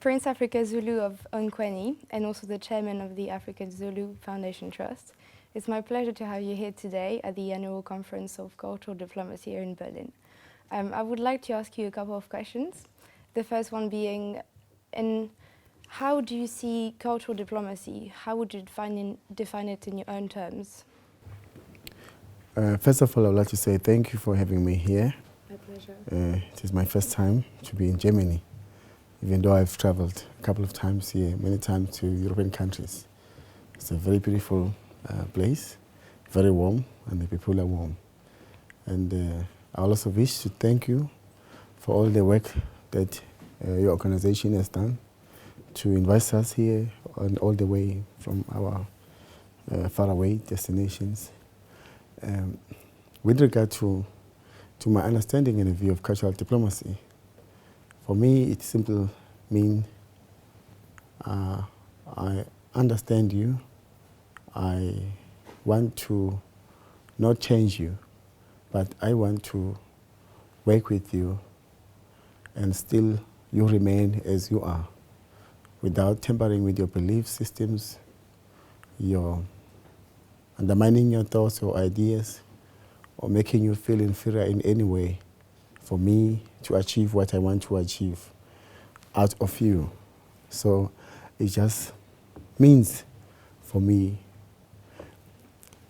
Prince Africa Zulu of Onkweni and also the chairman of the African Zulu Foundation Trust. It's my pleasure to have you here today at the annual conference of cultural diplomacy here in Berlin. I would like to ask you a couple of questions. The first one being, how do you see cultural diplomacy? How would you define it in your own terms? First of all, I would like to say thank you for having me here. My pleasure. It is my first time to be in Germany, even though I've traveled a couple of times here, many times to European countries. It's a very beautiful place, very warm, and the people are warm. And I also wish to thank you for all the work that your organization has done to invite us here and all the way from our faraway destinations. With regard to my understanding and view of cultural diplomacy, for me it simply means I understand you, I want to not change you, but I want to work with you and still you remain as you are, without tampering with your belief systems, your undermining your thoughts or ideas, or making you feel inferior in any way, for me to achieve what I want to achieve out of you. So it just means for me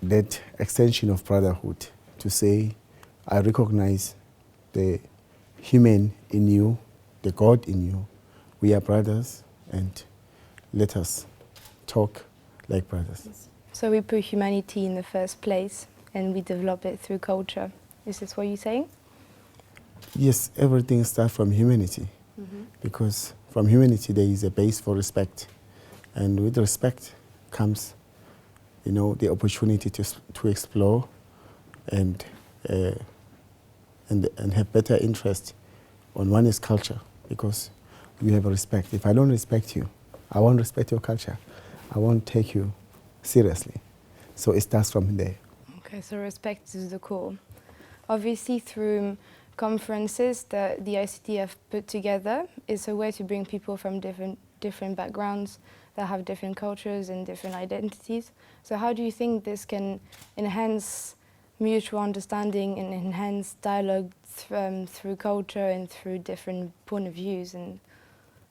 that extension of brotherhood, to say I recognize the human in you, the God in you. We are brothers, and let us talk like brothers. So we put humanity in the first place and we develop it through culture. Is this what you're saying? Yes, everything starts from humanity, because from humanity there is a base for respect, and with respect comes, the opportunity to explore and have better interest on one's culture, because you have a respect. If I don't respect you, I won't respect your culture. I won't take you seriously. So it starts from there. Okay, so respect is the core. Obviously, through conferences that the ICT have put together, it's a way to bring people from different backgrounds that have different cultures and different identities. So how do you think this can enhance mutual understanding and enhance dialogue through culture and through different point of views? And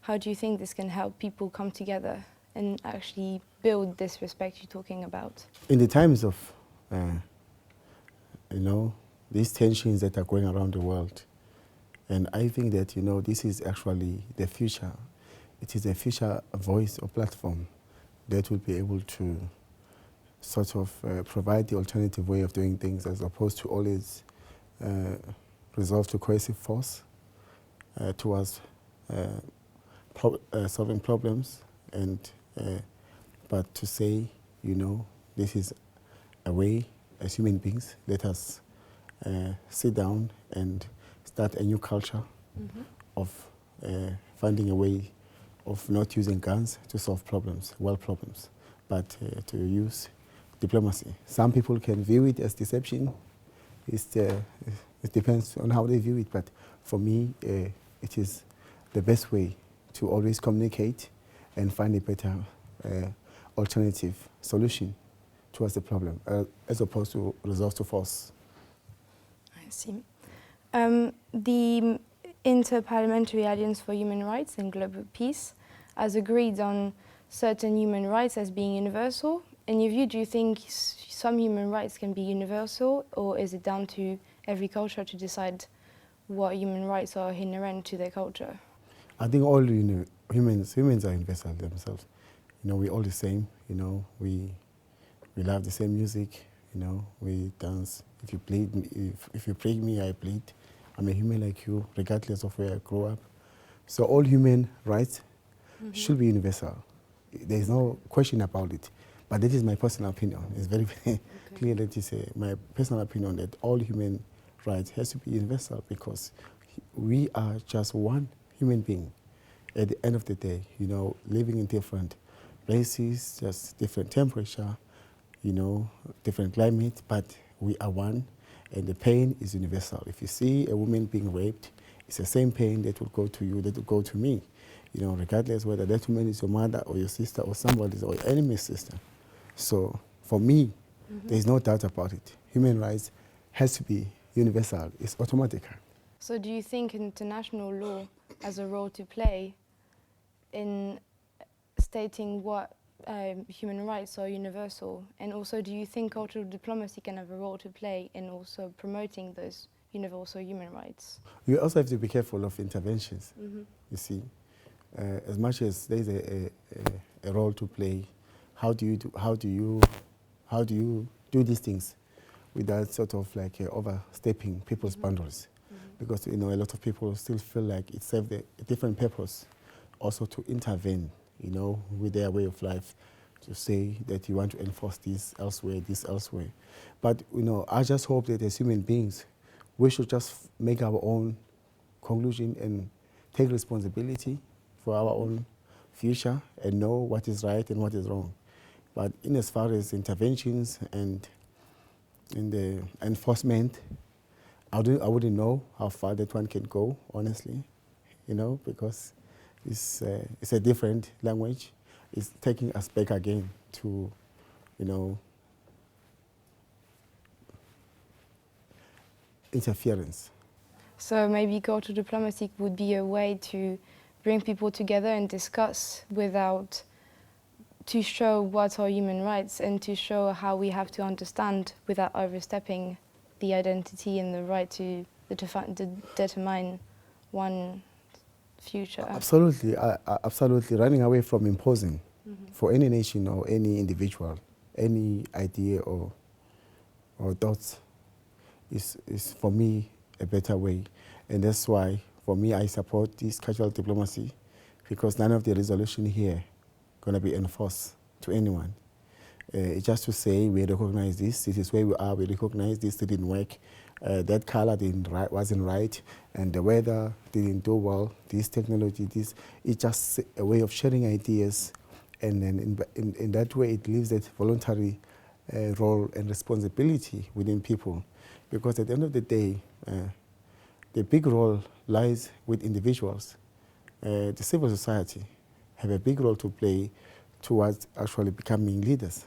how do you think this can help people come together and actually build this respect you're talking about? In the times of, these tensions that are going around the world, and I think that, this is actually the future. It is a future voice or platform that will be able to sort of provide the alternative way of doing things, as opposed to always resort to coercive force towards solving problems, and but to say, this is a way as human beings, let us sit down and start a new culture of finding a way of not using guns to solve problems, world problems, but to use diplomacy. Some people can view it as deception. It depends on how they view it, but for me, it is the best way to always communicate and find a better alternative solution towards the problem, as opposed to resort to force. I see. The Inter-Parliamentary Alliance for Human Rights and Global Peace has agreed on certain human rights as being universal. In your view, do you think some human rights can be universal, or is it down to every culture to decide what human rights are inherent to their culture? I think all humans are universal themselves. We're all the same. We love the same music. We dance. If you bleed me, if you plague me, I bleed. I'm a human like you, regardless of where I grow up. So all human rights should be universal. There's no question about it. But that is my personal opinion. It's very, very clear that it's my personal opinion that all human rights has to be universal, because we are just one human being at the end of the day, living in different places, just different temperature, different climate, but we are one, and the pain is universal. If you see a woman being raped, it's the same pain that will go to you, that will go to me. regardless whether that woman is your mother or your sister or somebody's or your enemy's sister. So for me, there's no doubt about it. Human rights has to be universal. It's automatic. So do you think international law has a role to play in stating what human rights are universal? And also, do you think cultural diplomacy can have a role to play in also promoting those universal human rights? You also have to be careful of interventions, you see. As much as there's a role to play, how do you do these things without sort of like overstepping people's boundaries? Because a lot of people still feel like it serves a different purpose also to intervene, with their way of life, to say that you want to enforce this elsewhere. But I just hope that as human beings, we should just make our own conclusion and take responsibility for our own future and know what is right and what is wrong. But in as far as interventions and in the enforcement, I wouldn't know how far that one can go, honestly, because it's a different language. It's taking us back again to, interference. So maybe cultural diplomacy would be a way to bring people together and discuss to show what are human rights and to show how we have to understand without overstepping the identity and the right to determine one future. Absolutely, absolutely. Running away from imposing for any nation or any individual, any idea or thoughts is for me a better way. And that's why, for me, I support this cultural diplomacy, because none of the resolution here going to be enforced to anyone. It's just to say we recognize this is where we are, we recognize this didn't work, that color wasn't right, and the weather didn't do well, this technology, it's just a way of sharing ideas, and then in that way it leaves that voluntary role and responsibility within people. Because at the end of the day, the big role lies with individuals. The civil society have a big role to play towards actually becoming leaders.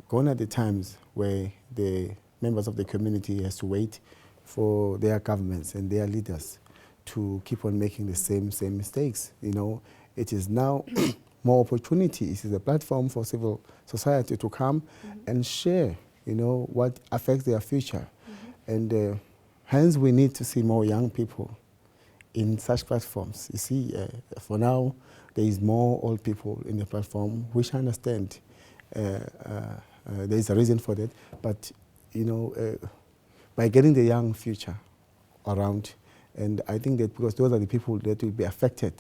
Gone are the times where the members of the community has to wait for their governments and their leaders to keep on making the same mistakes. It is now more opportunity. It is a platform for civil society to come and share, what affects their future. And hence we need to see more young people in such platforms. You see, for now, there is more old people in the platform, which I understand. There is a reason for that, but by getting the young future around, and I think that because those are the people that will be affected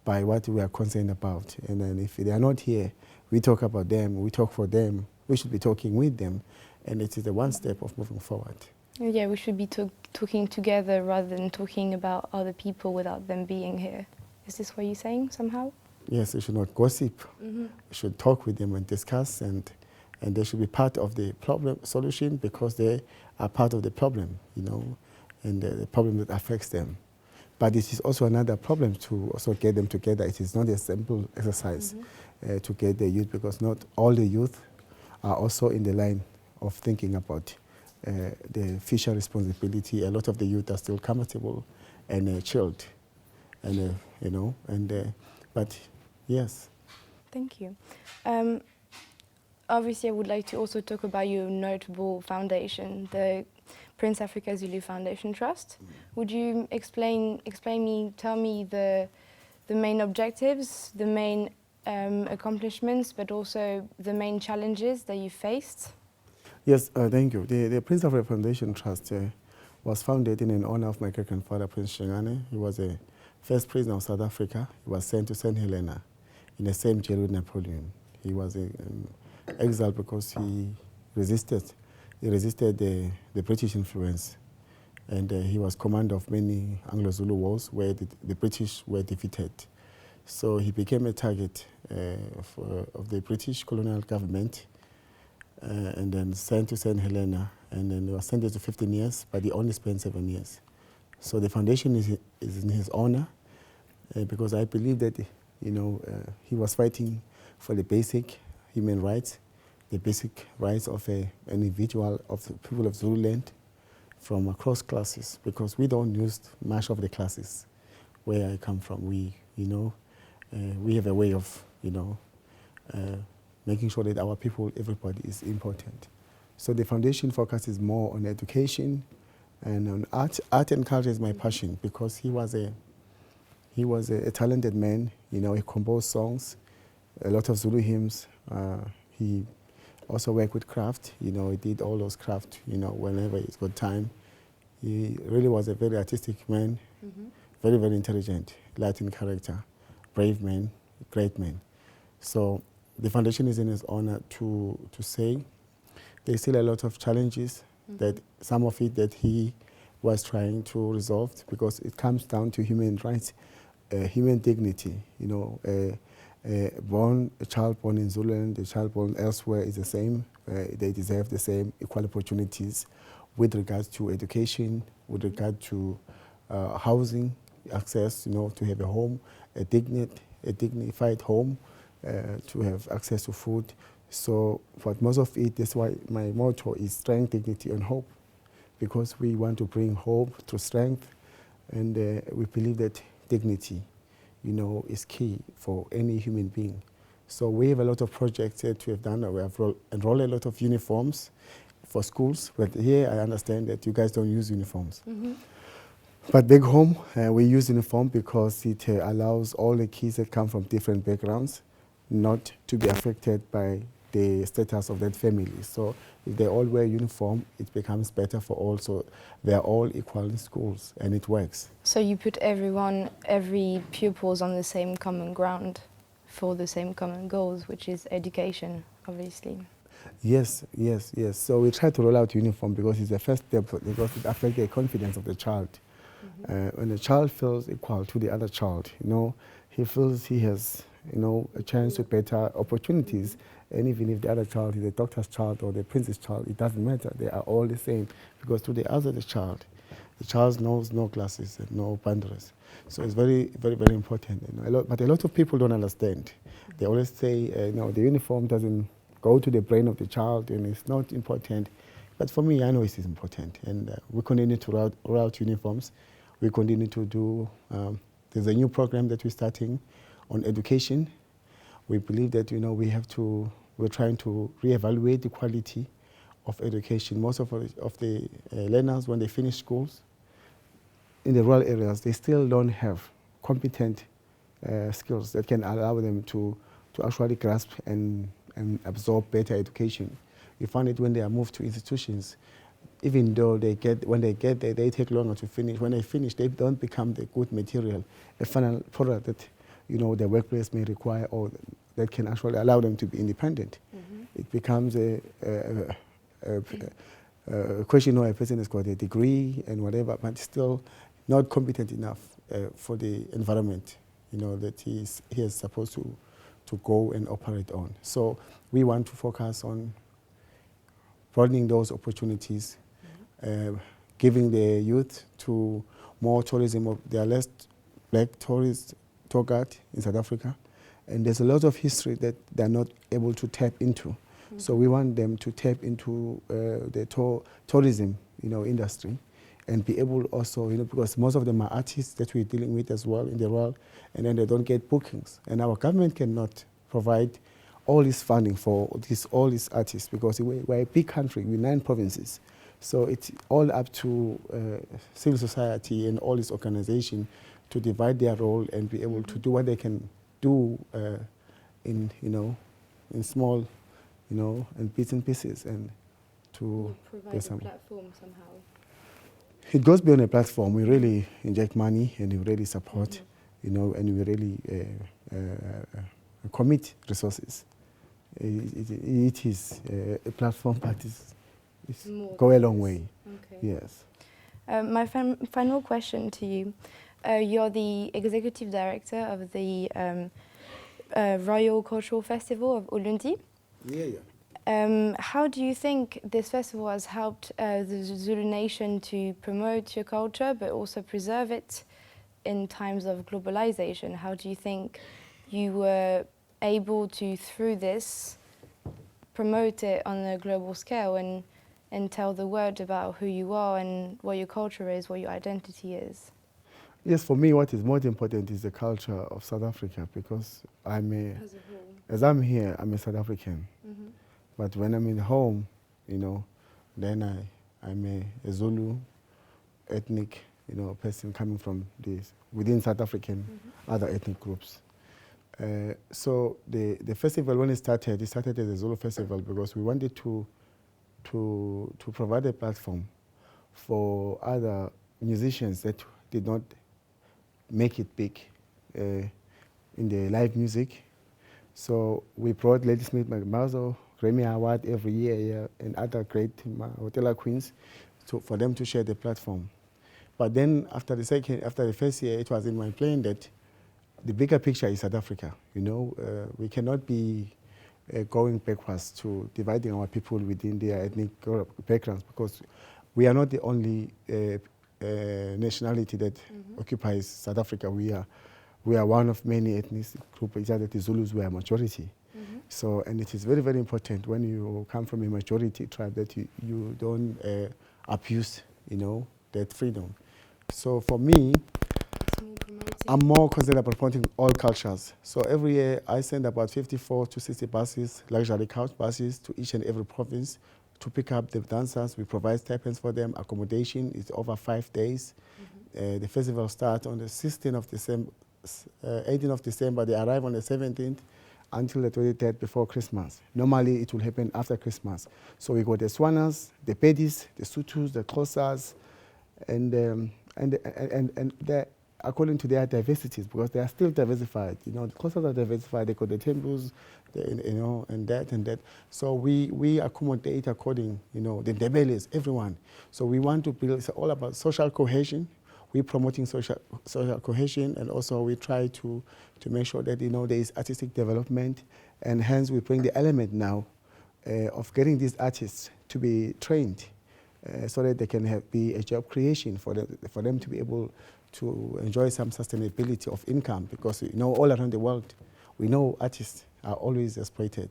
by what we are concerned about, and then if they are not here, we talk about them, we talk for them, we should be talking with them, and it is the one step of moving forward. Yeah, we should be talking together rather than talking about other people without them being here. Is this what you're saying somehow? Yes, we should not gossip. We should talk with them and discuss, and they should be part of the problem solution, because they are part of the problem, and the problem that affects them. But it is also another problem to also get them together. It is not a simple exercise to get the youth, because not all the youth are also in the line of thinking about the future responsibility. A lot of the youth are still comfortable and chilled, and but yes. Thank you. Obviously, I would like to also talk about your notable foundation, the Prince Africa Zulu Foundation Trust. Would you tell me the main objectives, the main accomplishments, but also the main challenges that you faced? Yes, thank you. The Prince Africa Foundation Trust was founded in honor of my great-grandfather, Prince Shingane. He was the first president of South Africa. He was sent to St. Helena in the same jail with Napoleon. He was exiled because he resisted the British influence, and he was commander of many Anglo-Zulu wars where the British were defeated. So he became a target of the British colonial government, and then sent to St. Helena, and then he was sentenced to 15 years, but he only spent 7 years. So the foundation is in his honor, because I believe that, he was fighting for the basic human rights, the basic rights of an individual, of the people of Zululand, from across classes, because we don't use much of the classes where I come from. We have a way of, making sure that our people, everybody is important. So the foundation focuses more on education and on art. Art and culture is my passion, because he was a talented man. He composed songs, a lot of Zulu hymns. He also worked with craft. He did all those craft, whenever he's got time. He really was a very artistic man, very, very intelligent, light in character, brave man, great man. So the foundation is in his honor to say there's still a lot of challenges, that some of it that he was trying to resolve, because it comes down to human rights, human dignity. A child born in Zululand, a child born elsewhere is the same. They deserve the same equal opportunities with regards to education, with regard to housing, access, to have a home, a dignified home, to have access to food. So, but most of it, that's why my motto is strength, dignity, and hope, because we want to bring hope through strength, and we believe that dignity, is key for any human being. So we have a lot of projects that we have done. We have enrolled a lot of uniforms for schools, but here I understand that you guys don't use uniforms. But back home, we use uniform because it allows all the kids that come from different backgrounds not to be affected by the status of that family. So if they all wear uniform, it becomes better for all. So they're all equal in schools, and it works. So you put every pupils on the same common ground for the same common goals, which is education, obviously. Yes. So we try to roll out uniform because it's the first step, because it affects the confidence of the child. When the child feels equal to the other child, he feels he has, a chance to better opportunities. And even if the other child is a doctor's child or the prince's child, it doesn't matter. They are all the same, because to the other the child knows no classes and no boundaries. So it's very, very, very important. But a lot of people don't understand. They always say, the uniform doesn't go to the brain of the child and it's not important. But for me, I know it is important. And we continue to roll out uniforms. We continue to do, there's a new program that we're starting on education. We believe that, we're trying to reevaluate the quality of education. Most of the learners, when they finish schools in the rural areas, they still don't have competent skills that can allow them to actually grasp and absorb better education. You find it when they are moved to institutions, even though when they get there, they take longer to finish. When they finish, they don't become the good material, a final product that the workplace may require, or that can actually allow them to be independent. It becomes a question of a person has got a degree and whatever, but still not competent enough for the environment, that he is supposed to go and operate on. So we want to focus on broadening those opportunities, giving the youth to more tourism. There are less black tourists, tour guide in South Africa, and there's a lot of history that they're not able to tap into. So we want them to tap into the tourism, industry, and be able also, because most of them are artists that we're dealing with as well in the world, and then they don't get bookings. And our government cannot provide all this funding for all these artists, because we're a big country with 9 provinces. So it's all up to civil society and all these organizations to divide their role and be able to do what they can do in small, and bits and pieces, and to provide a platform somehow. It goes beyond a platform. We really inject money, and we really support, and we really commit resources. It is a platform, but it's go a long way. Okay. Yes. My final question to you. You're the executive director of the Royal Cultural Festival of Ulundi. Yeah. How do you think this festival has helped the Zulu nation to promote your culture, but also preserve it in times of globalization, how do you think you were able to, through this, promote it on a global scale and tell the world about who you are and what your culture is, what your identity is? Yes, for me, what is most important is the culture of South Africa, because As a whole. as I'm here, I'm a South African. Mm-hmm. But when I'm in home, then I'm a Zulu ethnic, person coming from within South African other ethnic groups. So the festival, when it started as a Zulu festival because we wanted to provide a platform for other musicians that did not make it big in the live music. So we brought Lady Smith McMazo, Grammy Award every year, and other great Hotela queens for them to share the platform. But then after the first year, it was in my plan that the bigger picture is South Africa. We cannot be going backwards to dividing our people within their ethnic backgrounds, because we are not the only nationality that occupies South Africa. We are one of many ethnic groups. It's that the Zulus were a majority. So, and it is very, very important when you come from a majority tribe that you don't abuse, that freedom. So for me, I'm more concerned about promoting all cultures. So every year I send about 54 to 60 buses, luxury couch buses, to each and every province to pick up the dancers. We provide stipends for them. Accommodation is over 5 days. The festival starts on the 16th of December, 18th of December. They arrive on the 17th until the 23rd before Christmas. Normally it will happen after Christmas. So we got the Swanas, the Pedis, the Sutus, the Xhosas, and according to their diversities, because they are still diversified. The Xhosas are diversified. They got the temples, and that. So we accommodate according, the Ndebeles, everyone. So we want to build. It's all about social cohesion. We're promoting social cohesion, and also we try to make sure that there is artistic development, and hence we bring the element now of getting these artists to be trained, so that they can be a job creation for them to be able to enjoy some sustainability of income, because all around the world we know artists are always exploited.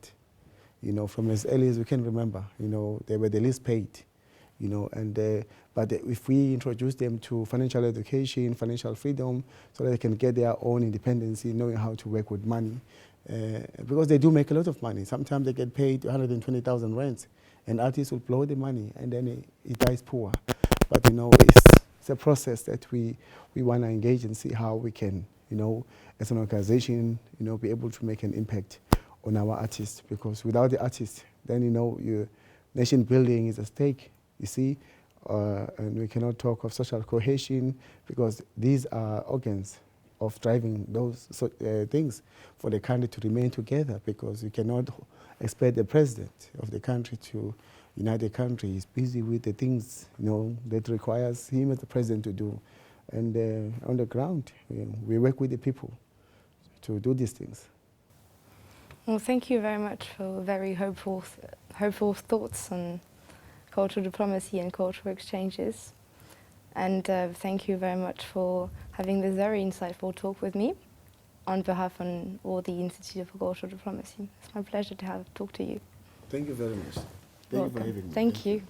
From as early as we can remember, they were the least paid. But if we introduce them to financial education, financial freedom, so that they can get their own independence, knowing how to work with money, because they do make a lot of money. Sometimes they get paid 120,000 rands, and artists will blow the money, and then it dies poor. But it's a process that we want to engage and see how we can, as an organization, be able to make an impact on our artists. Because without the artists, then your nation building is at stake. You see, and we cannot talk of social cohesion, because these are organs of driving those things for the country to remain together, because you cannot expect the president of the country to unite the country. He's busy with the things that requires him as the president to do. And on the ground, we work with the people to do these things. Well, thank you very much for very hopeful thoughts on cultural diplomacy and cultural exchanges. And thank you very much for having this very insightful talk with me on behalf of all the Institute for Cultural Diplomacy. It's my pleasure to have talked to you. Thank you very much. Thank you for having me. Thank you.